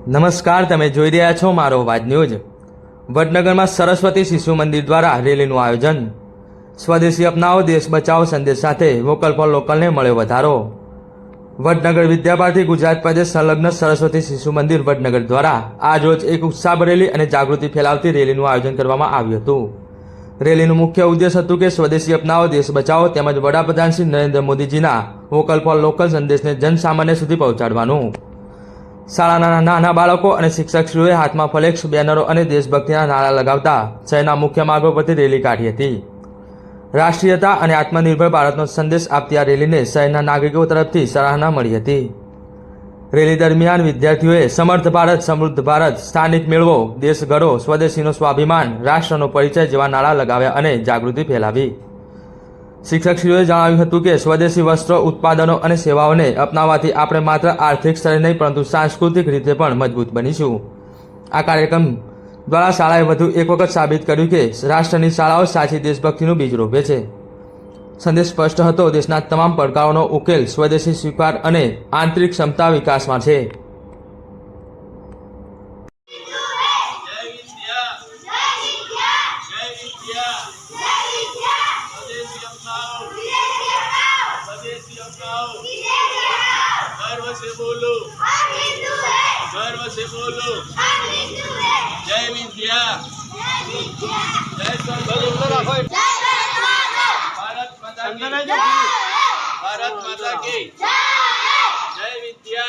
નમસ્કાર, તમે જોઈ રહ્યા છો મારો અવાજ ન્યૂઝ। વડનગરમાં સરસ્વતી શિશુ મંદિર દ્વારા રેલીનું આયોજન। સ્વદેશી અપનાવો દેશ બચાવો સંદેશ સાથે વોકલ ફોર લોકલને મળ્યો વધારો। વડનગર વિદ્યાભારતી ગુજરાત પ્રદેશ સંલગ્ન સરસ્વતી શિશુ મંદિર વડનગર દ્વારા આજરોજ એક ઉત્સાહ ભરેલી અને જાગૃતિ ફેલાવતી રેલીનું આયોજન કરવામાં આવ્યું હતું। રેલીનું મુખ્ય ઉદ્દેશ હતું કે સ્વદેશી અપનાવો દેશ બચાવો તેમજ વડાપ્રધાન શ્રી નરેન્દ્ર મોદીજીના વોકલ ફોર લોકલ સંદેશને જનસામાન્ય સુધી પહોંચાડવાનું। શાળાના નાના બાળકો અને શિક્ષકશ્રીઓએ હાથમાં ફ્લેક્સ, બેનરો અને દેશભક્તિના નારા લગાવતા શહેરના મુખ્ય માર્ગો પરથી રેલી કાઢી હતી। રાષ્ટ્રીયતા અને આત્મનિર્ભર ભારતનો સંદેશ આપતી આ રેલીને શહેરના નાગરિકો તરફથી સરાહના મળી હતી। રેલી દરમિયાન વિદ્યાર્થીઓએ સમર્થ ભારત, સમૃદ્ધ ભારત, સ્થાનિક મેળવો, દેશ ગઢો, સ્વદેશીનો સ્વાભિમાન, રાષ્ટ્રનો પરિચય જેવા નારા લગાવ્યા અને જાગૃતિ ફેલાવી। શિક્ષકશ્રીઓએ જણાવ્યું હતું કે સ્વદેશી વસ્ત્રો, ઉત્પાદનો અને સેવાઓને અપનાવવાથી આપણે માત્ર આર્થિક સ્તરે નહીં પરંતુ સાંસ્કૃતિક રીતે પણ મજબૂત બનીશું। આ કાર્યક્રમ દ્વારા શાળાએ વધુ એક વખત સાબિત કર્યું કે રાષ્ટ્રની શાળાઓ સાચી દેશભક્તિનું બીજ રોપે છે। સંદેશ સ્પષ્ટ હતો, દેશના તમામ પડકારોનો ઉકેલ સ્વદેશી સ્વીકાર અને આંતરિક ક્ષમતા વિકાસમાં છે। गर्व से बोलो, गर्व से बोलो, जय विद्या, जय भारत माता की, भारत माता की, जय विद्या।